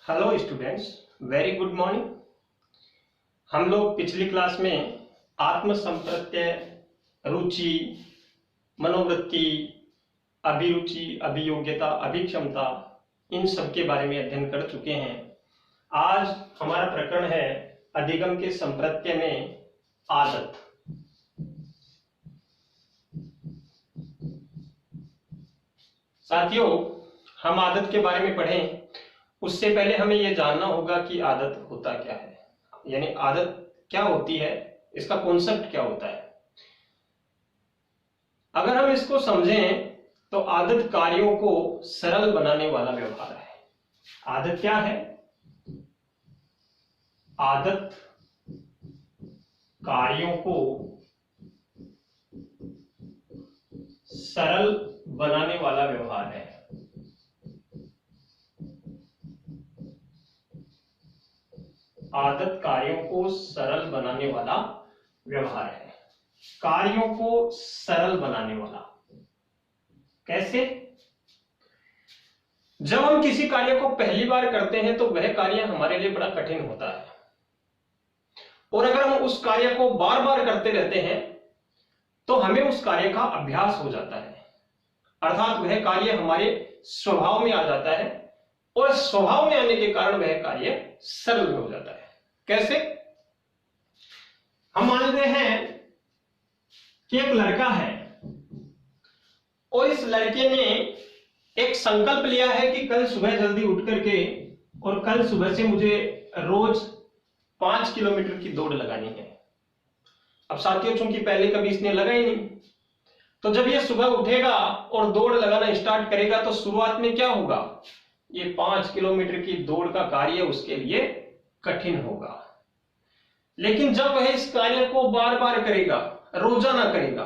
Hello students, very good morning. हम लोग पिछली क्लास में आत्म संप्रत्यय, रुचि, मनोवृत्ति, अभिरुचि, अभियोग्यता, अभिक्षमता, इन सब के बारे में अध्ययन कर चुके हैं। आज हमारा प्रकरण है अधिगम के संप्रत्यय में आदत। साथियों, हम आदत के बारे में पढ़ें उससे पहले हमें यह जानना होगा कि आदत होता क्या है, यानी आदत क्या होती है, इसका कॉन्सेप्ट क्या होता है। अगर हम इसको समझें तो आदत कार्यों को सरल बनाने वाला व्यवहार है। आदत क्या है? आदत कार्यों को सरल बनाने वाला व्यवहार है। आदत कार्यों को सरल बनाने वाला व्यवहार है। कार्यों को सरल बनाने वाला कैसे? जब हम किसी कार्य को पहली बार करते हैं तो वह कार्य हमारे लिए बड़ा कठिन होता है, और अगर हम उस कार्य को बार बार करते रहते हैं तो हमें उस कार्य का अभ्यास हो जाता है, अर्थात वह कार्य हमारे स्वभाव में आ जाता है, और स्वभाव में आने के कारण वह कार्य सरल हो जाता है। कैसे? हम मान लेते हैं कि एक लड़का है और इस लड़के ने एक संकल्प लिया है कि कल सुबह जल्दी उठ करके और कल सुबह से मुझे रोज 5 किलोमीटर की दौड़ लगानी है। अब साथियों, चूंकि पहले कभी इसने लगाई नहीं, तो जब ये सुबह उठेगा और दौड़ लगाना स्टार्ट करेगा तो शुरुआत में क्या होगा? ये 5 किलोमीटर की दौड़ का कार्य उसके लिए कठिन होगा। लेकिन जब वह इस कार्य को बार बार करेगा, रोजाना करेगा,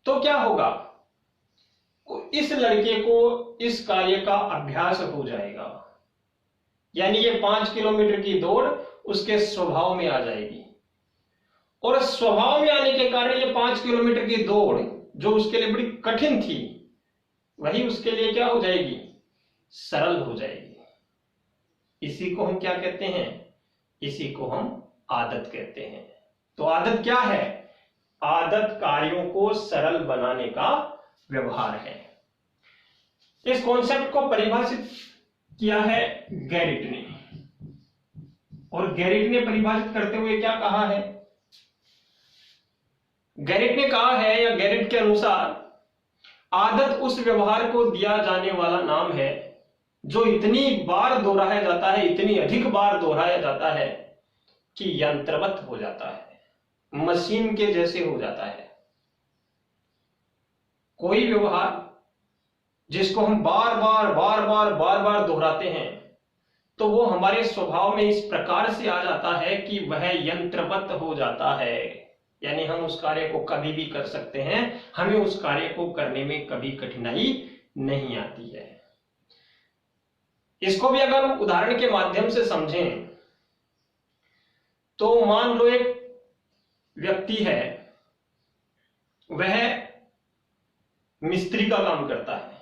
तो क्या होगा? इस लड़के को इस कार्य का अभ्यास हो जाएगा, यानी ये 5 किलोमीटर की दौड़ उसके स्वभाव में आ जाएगी, और स्वभाव में आने के कारण ये 5 किलोमीटर की दौड़ जो उसके लिए बड़ी कठिन थी, वही उसके लिए क्या हो जाएगी? सरल हो जाएगी। इसी को हम क्या कहते हैं? इसी को हम आदत कहते हैं। तो आदत क्या है? आदत कार्यों को सरल बनाने का व्यवहार है। इस कॉन्सेप्ट को परिभाषित किया है गैरिट ने, और गैरिट ने परिभाषित करते हुए क्या कहा है? गैरिट ने कहा है, या गैरिट के अनुसार, आदत उस व्यवहार को दिया जाने वाला नाम है जो इतनी बार दोहराया जाता है, इतनी अधिक बार दोहराया जाता है कि यंत्रवत हो जाता है, मशीन के जैसे हो जाता है। कोई व्यवहार जिसको हम बार बार दोहराते हैं तो वो हमारे स्वभाव में इस प्रकार से आ जाता है कि वह यंत्रवत हो जाता है, यानी हम उस कार्य को कभी भी कर सकते हैं, हमें उस कार्य को करने में कभी कठिनाई नहीं आती है। इसको भी अगर हम उदाहरण के माध्यम से समझें तो मान लो एक व्यक्ति है, वह मिस्त्री का काम करता है,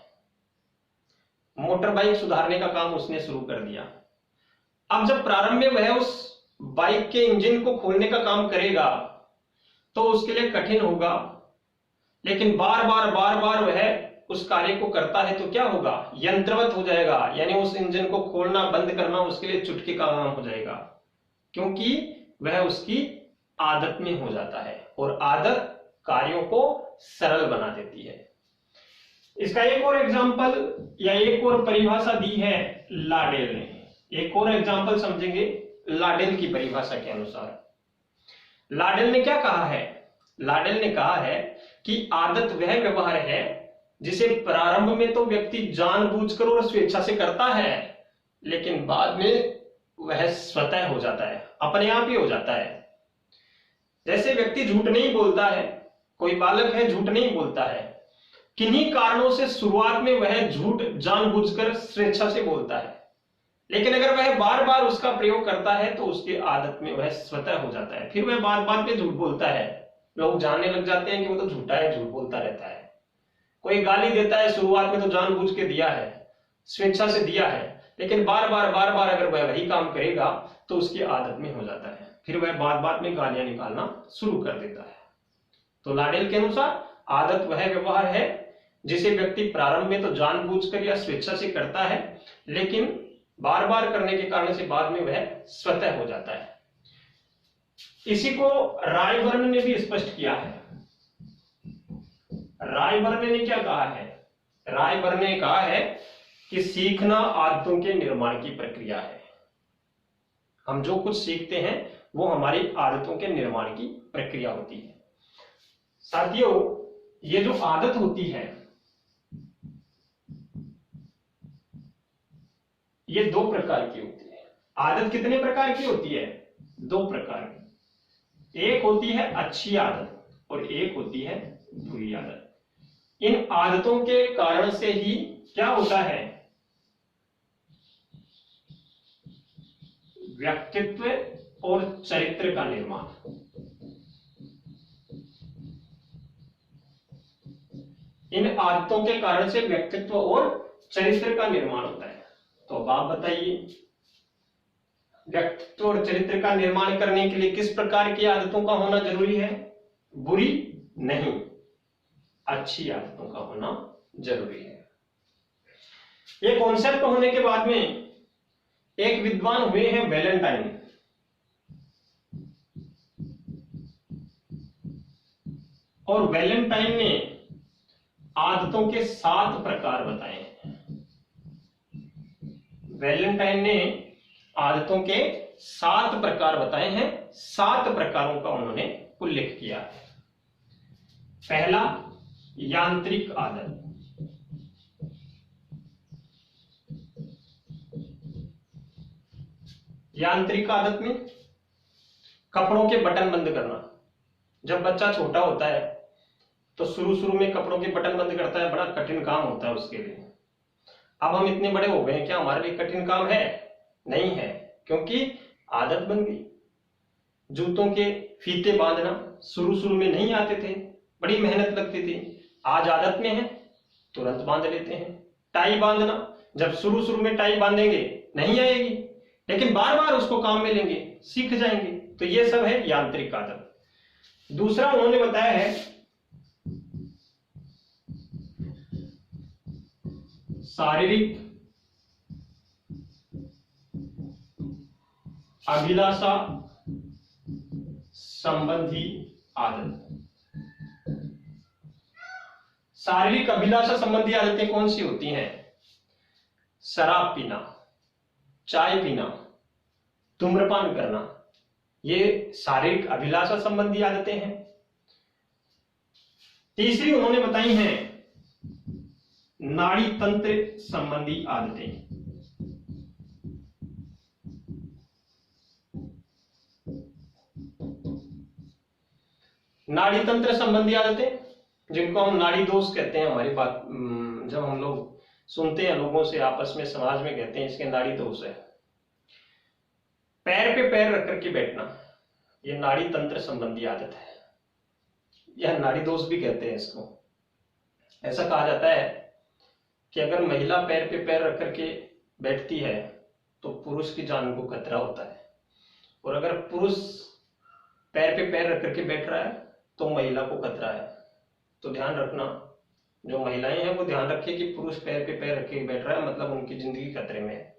मोटर बाइक सुधारने का काम उसने शुरू कर दिया। अब जब प्रारंभ में वह उस बाइक के इंजन को खोलने का काम करेगा तो उसके लिए कठिन होगा, लेकिन बार बार वह उस कार्य को करता है तो क्या होगा? यंत्रवत हो जाएगा, यानी उस इंजन को खोलना बंद करना उसके लिए चुटकी का काम हो जाएगा, क्योंकि वह उसकी आदत में हो जाता है, और आदत कार्यों को सरल बना देती है। इसका एक और एग्जांपल या एक और परिभाषा दी है लाडेल ने। एक और एग्जांपल समझेंगे लाडेल की परिभाषा के अनुसार। लाडेल ने क्या कहा है? लाडेल ने कहा है कि आदत वह व्यवहार है जिसे प्रारंभ में तो व्यक्ति जानबूझकर और स्वेच्छा से करता है, लेकिन बाद में वह स्वतः हो जाता है, अपने आप ही हो जाता है। जैसे व्यक्ति झूठ नहीं बोलता है, कोई बालक है झूठ नहीं बोलता है, किन्हीं कारणों से शुरुआत में वह झूठ जानबूझकर स्वेच्छा से बोलता है, लेकिन अगर वह बार बार उसका प्रयोग करता है तो उसकी आदत में वह स्वतः हो जाता है, फिर वह बात में झूठ बोलता है। लोग जानने लग जाते हैं कि वो तो झूठा है, झूठ बोलता रहता है। कोई गाली देता है, शुरुआत में तो जानबूझ के दिया है, स्वेच्छा से दिया है, लेकिन बार बार अगर वह वही काम करेगा तो उसकी आदत में हो जाता है, फिर वह बात में गालियां निकालना शुरू कर देता है। तो लाडेल के अनुसार आदत वह व्यवहार है जिसे व्यक्ति प्रारंभ में तो जानबूझकर या स्वेच्छा से करता है, लेकिन बार बार करने के कारण से बाद में वह स्वतः हो जाता है। इसी को रायबर्न ने भी स्पष्ट किया है। रायबर्न ने क्या कहा है? रायबर्न ने कहा है कि सीखना आदतों के निर्माण की प्रक्रिया है। हम जो कुछ सीखते हैं वो हमारी आदतों के निर्माण की प्रक्रिया होती है। साथियों, ये जो आदत होती है ये दो प्रकार की होती है। आदत कितने प्रकार की होती है? दो प्रकार की। एक होती है अच्छी आदत और एक होती है बुरी आदत। इन आदतों के कारण से ही क्या होता है? व्यक्तित्व और चरित्र का निर्माण। इन आदतों के कारण से व्यक्तित्व और चरित्र का निर्माण होता है। तो अब आप बताइए, व्यक्तित्व और चरित्र का निर्माण करने के लिए किस प्रकार की आदतों का होना जरूरी है? बुरी नहीं, अच्छी आदतों का होना जरूरी है। ये कॉन्सेप्ट होने के बाद में एक विद्वान हुए हैं वैलेंटाइन। और वैलेंटाइन ने आदतों के 7 प्रकार बताए हैं। वैलेंटाइन ने आदतों के 7 प्रकार बताए हैं। 7 प्रकारों का उन्होंने उल्लेख किया है। पहला, यांत्रिक आदत। यांत्रिक आदत में कपड़ों के बटन बंद करना। जब बच्चा छोटा होता है तो शुरू में कपड़ों के बटन बंद करता है, बड़ा कठिन काम होता है उसके लिए। अब हम इतने बड़े हो गए हैं, क्या हमारे लिए कठिन काम है? नहीं है, क्योंकि आदत बन गई। जूतों के फीते बांधना शुरू में नहीं आते थे, बड़ी मेहनत लगती थी। आज आदत में है, तुरंत बांध लेते हैं। टाई बांधना, जब शुरू में टाई बांधेंगे नहीं आएगी, लेकिन बार बार उसको काम में लेंगे, सीख जाएंगे। तो ये सब है यांत्रिक आदत। दूसरा उन्होंने बताया है शारीरिक अभिलाषा संबंधी आदत। शारीरिक अभिलाषा संबंधी आदतें कौन सी होती हैं? शराब पीना, चाय पीना, धूम्रपान करना, ये शारीरिक अभिलाषा संबंधी आदतें हैं। तीसरी उन्होंने बताई हैं नाड़ी तंत्र संबंधी आदतें। नाड़ी तंत्र संबंधी आदतें, जिनको हम नाड़ी दोष कहते हैं। हमारी बात जब हम लोग सुनते हैं लोगों से, आपस में, समाज में, कहते हैं इसके नाड़ी दोष है। पैर पे पैर रख करके बैठना, यह नाड़ी तंत्र संबंधी आदत है। यह नाड़ी दोष भी कहते हैं इसको। ऐसा कहा जाता है कि अगर महिला पैर पे पैर रख करके बैठती है तो पुरुष की जान को खतरा होता है, और अगर पुरुष पैर पे पैर रख करके बैठ रहा है तो महिला को खतरा है। तो ध्यान रखना, जो महिलाएं हैं वो ध्यान रखे कि पुरुष पैर पे पैर रख के बैठ रहा है, मतलब उनकी जिंदगी खतरे में है।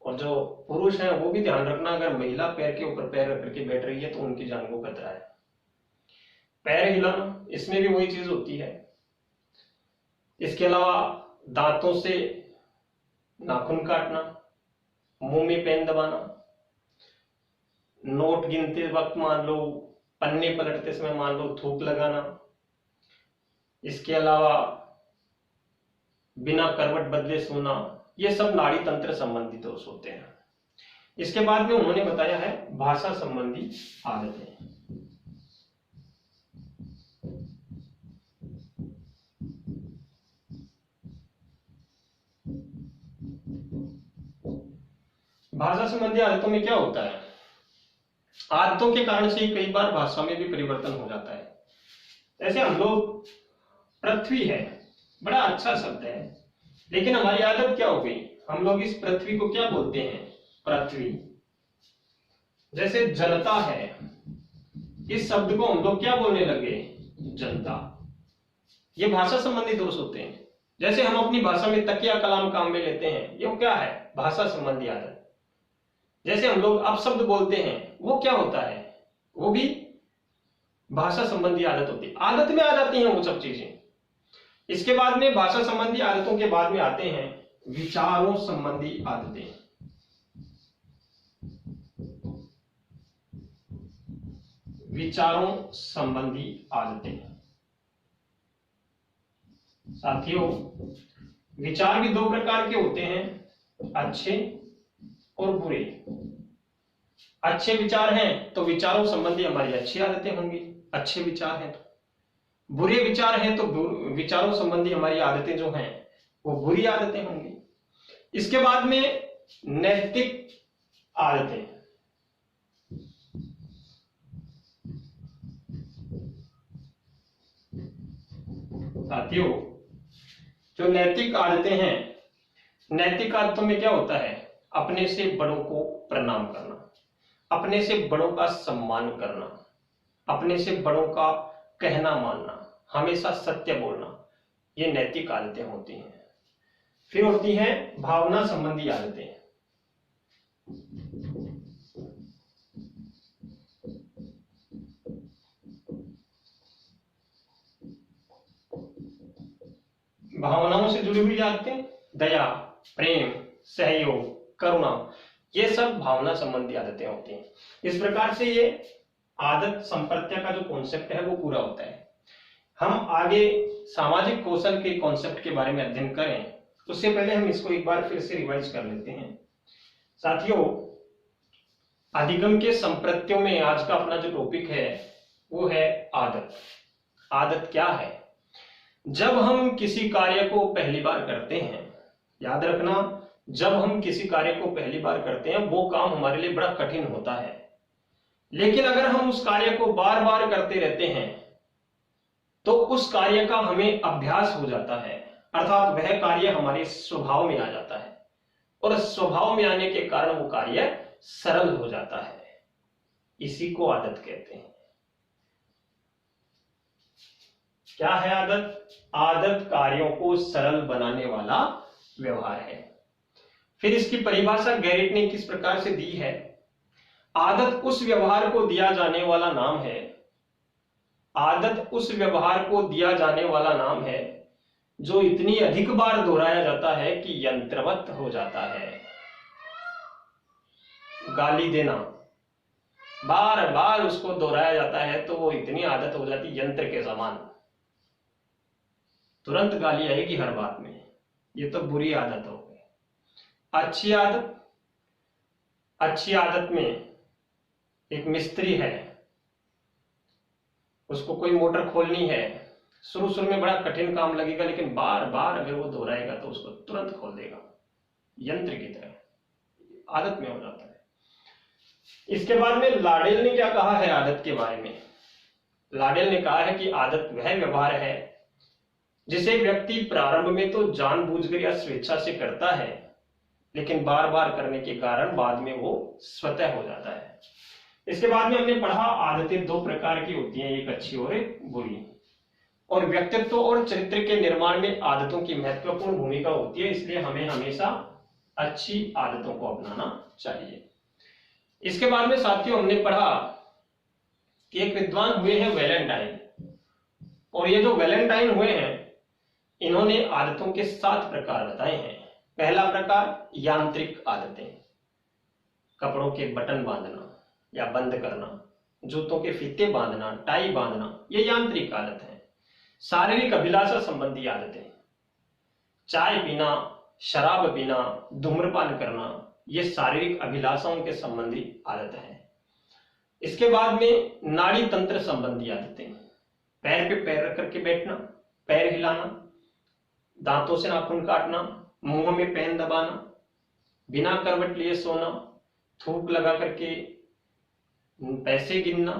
और जो पुरुष हैं वो भी ध्यान रखना, अगर महिला पैर के ऊपर पैर रख करके बैठ रही है तो उनकी जान को खतरा है। पैर हिलाना, इसमें भी वही चीज होती है। इसके अलावा दांतों से नाखून काटना, मुंह में पेन दबाना, नोट गिनते वक्त मान लो, पन्ने पलटते समय मान लो थूक लगाना। इसके अलावा बिना करवट बदले सोना, ये सब नाड़ी तंत्र संबंधी दोष होते हैं। इसके बाद में उन्होंने बताया है भाषा संबंधी आदतें। भाषा संबंधी आदतों में क्या होता है? आदतों के कारण से कई बार भाषा में भी परिवर्तन हो जाता है। जैसे हम लोग, पृथ्वी है, बड़ा अच्छा शब्द है, लेकिन हमारी आदत क्या हो गई? हम लोग इस पृथ्वी को क्या बोलते हैं? पृथ्वी। जैसे जनता है, इस शब्द को हम लोग क्या बोलने लगे? जनता। ये भाषा संबंधी दोष होते हैं। जैसे हम अपनी भाषा में तकिया कलाम काम में लेते हैं, ये क्या है? भाषा संबंधी आदत। जैसे हम लोग अपशब्द बोलते हैं, वो क्या होता है? वो भी भाषा संबंधी आदत होती है। आदत में आ जाती हैं वो सब चीजें। इसके बाद में भाषा संबंधी आदतों के बाद में आते हैं विचारों संबंधी आदतें। विचारों संबंधी आदतें। साथियों, विचार भी दो प्रकार के होते हैं, अच्छे और बुरे। अच्छे विचार हैं तो विचारों संबंधी हमारी अच्छी आदतें होंगी, अच्छे विचार हैं। तो बुरे विचार हैं तो विचारों संबंधी हमारी आदतें जो हैं वो बुरी आदतें होंगी। इसके बाद में नैतिक आदतें। साथियों, जो नैतिक आदतें हैं, नैतिक आदतों में क्या होता है? अपने से बड़ों को प्रणाम करना, अपने से बड़ों का सम्मान करना, अपने से बड़ों का कहना मानना, हमेशा सत्य बोलना, ये नैतिक आदतें होती हैं। फिर होती हैं भावना संबंधी आदतें। भावनाओं से जुड़ी हुई आदतें, दया, प्रेम, सहयोग, करुणा, ये सब भावना संबंधी आदतें होती हैं। इस प्रकार से ये आदत संप्रत्या का जो कॉन्सेप्ट है वो पूरा होता है। हम आगे सामाजिक कौशल के कॉन्सेप्ट के बारे में अध्ययन करें, उससे पहले हम इसको एक बार फिर से रिवाइज कर लेते हैं। साथियों, अधिगम के संप्रत्यों में आज का अपना जो टॉपिक है वो है आदत। आदत क्या है? जब हम किसी कार्य को पहली बार करते हैं, याद रखना, जब हम किसी कार्य को पहली बार करते हैं वो काम हमारे लिए बड़ा कठिन होता है। लेकिन अगर हम उस कार्य को बार बार करते रहते हैं तो उस कार्य का हमें अभ्यास हो जाता है, अर्थात वह कार्य हमारे स्वभाव में आ जाता है और स्वभाव में आने के कारण वो कार्य सरल हो जाता है। इसी को आदत कहते हैं। क्या है आदत? आदत कार्यों को सरल बनाने वाला व्यवहार है। फिर इसकी परिभाषा गैरेट ने किस प्रकार से दी है? आदत उस व्यवहार को दिया जाने वाला नाम है, आदत उस व्यवहार को दिया जाने वाला नाम है जो इतनी अधिक बार दोहराया जाता है कि यंत्रवत हो जाता है। गाली देना, बार बार उसको दोहराया जाता है तो वो इतनी आदत हो जाती यंत्र के समान, तुरंत गाली आएगी हर बात में। ये तो बुरी आदत हो गई। अच्छी आदत, अच्छी आदत में एक मिस्त्री है, उसको कोई मोटर खोलनी है, शुरू शुरू में बड़ा कठिन काम लगेगा लेकिन बार बार अगर वो दोहराएगा तो उसको तुरंत खोल देगा, यंत्र की तरह आदत में हो जाता है। इसके बाद में लाडेल ने क्या कहा है आदत के बारे में? लाडेल ने कहा है कि आदत वह व्यवहार है जिसे व्यक्ति प्रारंभ में तो जानबूझकर या स्वेच्छा से करता है, लेकिन बार बार करने के कारण बाद में वो स्वतः हो जाता है। इसके बाद में हमने पढ़ा आदतें दो प्रकार की होती हैं, एक अच्छी और एक बुरी, और व्यक्तित्व और चरित्र के निर्माण में आदतों की महत्वपूर्ण भूमिका होती है, इसलिए हमें हमेशा अच्छी आदतों को अपनाना चाहिए। इसके बाद में साथियों हमने पढ़ा कि एक विद्वान हुए हैं वैलेंटाइन, और ये जो वैलेंटाइन हुए हैं इन्होंने आदतों के 7 प्रकार बताए हैं। पहला प्रकार यांत्रिक आदतें, कपड़ों के बटन बांधना या बंद करना, जूतों के फीते बांधना, टाई बांधना, ये यांत्रिक आदत है। शारीरिक अभिलाषा संबंधी आदतें, चाय पीना, शराब पीना, धूम्रपान करना, ये शारीरिक अभिलाषाओं के संबंधी आदत है। इसके बाद में नाड़ी तंत्र संबंधी आदतें, पैर पे पैर रख करके बैठना, पैर हिलाना, दांतों से नाखून काटना, मुंह में पेन दबाना, बिना करवट लिए सोना, थूक लगा करके पैसे गिनना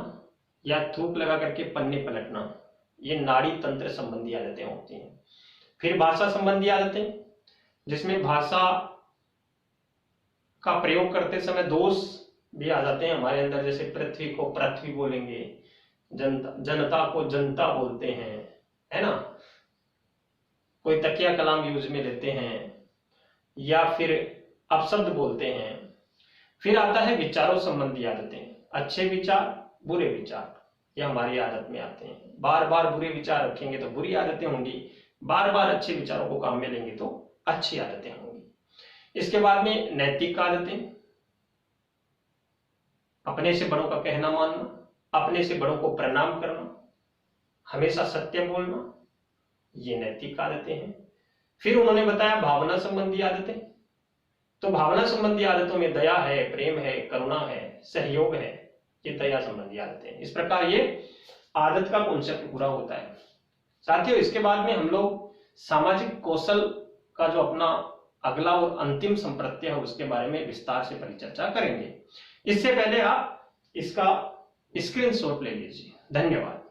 या थूक लगा करके पन्ने पलटना, ये नाड़ी तंत्र संबंधी आदतें होती हैं। फिर भाषा संबंधी आदतें, जिसमें भाषा का प्रयोग करते समय दोष भी आ जाते हैं हमारे अंदर, जैसे पृथ्वी को पृथ्वी बोलेंगे, जनता को जनता बोलते हैं, है ना, कोई तकिया कलाम यूज में लेते हैं या फिर अपशब्द बोलते हैं। फिर आता है विचारों संबंधी आदतें, अच्छे विचार बुरे विचार, ये हमारी आदत में आते हैं। बार बार बुरे विचार रखेंगे तो बुरी आदतें होंगी, बार बार अच्छे विचारों को काम में लेंगे तो अच्छी आदतें होंगी। इसके बाद में नैतिक आदतें, अपने से बड़ों का कहना मानना, अपने से बड़ों को प्रणाम करना, हमेशा सत्य बोलना, ये नैतिक आदतें हैं। फिर उन्होंने बताया भावना संबंधी आदतें, तो भावना संबंधी आदतों में दया है, प्रेम है, करुणा है, सहयोग है, ये दया संबंधी आदतें हैं। इस प्रकार ये आदत का कॉन्सेप्ट पूरा होता है। साथियों, इसके बाद में हम लोग सामाजिक कौशल का जो अपना अगला और अंतिम संप्रत्यय है उसके बारे में विस्तार से परिचर्चा करेंगे। इससे पहले आप इसका स्क्रीनशॉट ले लीजिए। धन्यवाद।